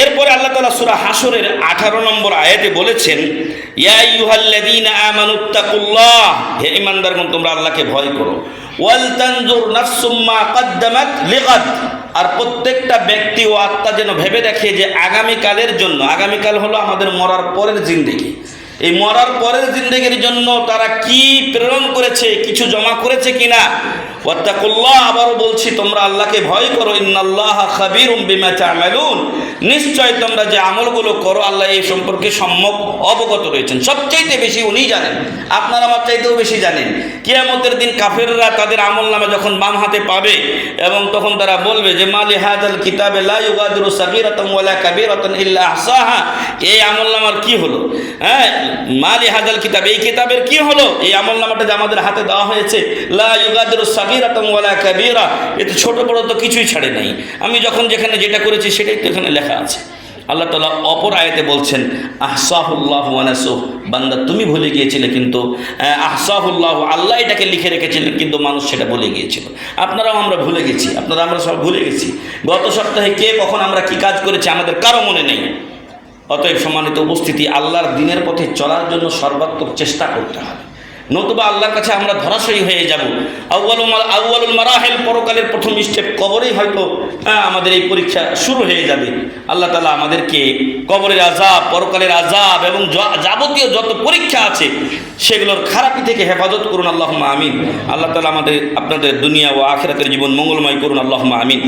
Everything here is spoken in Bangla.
এরপরে আল্লাহ তাআলা সূরা হাশরের 18 নম্বর আয়াতে বলেছেন, ইয়া আইয়ুহাল্লাযীনা আমানুত্তাকুল্লাহ, হে ঈমানদারগণ তোমরা আল্লাহকে ভয় করো, ওয়াল তানজুর নাফসুম মা কদ্দামাত লিগাদ, আর প্রত্যেকটা ব্যক্তি ও আত্মা যেন ভেবে দেখে যে আগামীকালের জন্য, আগামীকাল হলো আমাদের মরার পরের জিন্দেগি, এই মরার পরের জিন্দেগির জন্য তারা কি প্রেরণ করেছে, কিছু জমা করেছে কিনা। ওয়াত্তাকুল্লাহ, আবারও বলছি তোমরা আল্লাহকে ভয় করো, ইন্নাল্লাহা খাবীরুম বিমা তা'মালুন, নিশ্চয় তোমরা যে আমলগুলো করো আল্লাহ এই সম্পর্কে সম্যক অবগত রয়েছেন, সবচাইতে বেশি উনি জানেন, আপনারা আমার চাইতেও বেশি জানেন। কিয়ামতের দিন কাফেররা তাদের আমলনামা যখন বাম হাতে পাবে এবং তখন তারা বলবে যে মালি হাযাল কিতাবে লা ইউগাদিরু সাগীরাতান ওয়ালা কাবীরাতান ইল্লা আহসাহা, এই আমলনামার কি হলো, হ্যাঁ মালি হাযাল কিতাব, এই কিতাবের কি হলো, এই আমলনামাটা যে আমাদের হাতে দেওয়া হয়েছে, লা ইউগাদিরু সাগীরাতান ওয়ালা কাবীরা, এতে ছোট বড় তো কিছুই ছাড়ে নাই, আমি যখন যেখানে যেটা করেছি সেটাই তো এখানে লেখা আছে। আল্লাহ তাআলা অপর আয়াতে বলছেন, আহসাহুল্লাহু ওয়া নাসুহ, বান্দা তুমি ভুলে গিয়েছিলে কিন্তু আহসাহুল্লাহু, আল্লাহ এটাকে লিখে রেখেছিলেন কিন্তু মানুষ সেটা ভুলে গিয়েছিল। আপনারাও আমরা ভুলে গেছি, আমরা সব ভুলে গেছি। গত সপ্তাহে কে কখন আমরা কি কাজ করেছি আমাদের কারো মনে নেই। অতএব সম্মানিত উপস্থিতি, আল্লাহর দ্বীনের পথে চলার জন্য সর্বাত্মক চেষ্টা করতে হবে, নতুবা আল্লাহর কাছে আমরা ধরাশয়ী হয়ে যাব। আউয়ালুল মারাহিল, পরকালের প্রথম স্টেপ কবরেই হয়তো আমাদের এই পরীক্ষা শুরু হয়ে যাবে। আল্লাহ তাআলা আমাদেরকে কবরের আযাব, পরকালের আযাব এবং যাবতীয় যত পরীক্ষা আছে সেগুলোর খারাপি থেকে হেফাজত করুন, আল্লাহুম্মা আমিন। আল্লাহ তাআলা আপনাদের দুনিয়া ও আখিরাতের জীবন মঙ্গলময় করুন, আল্লাহুম্মা আমিন।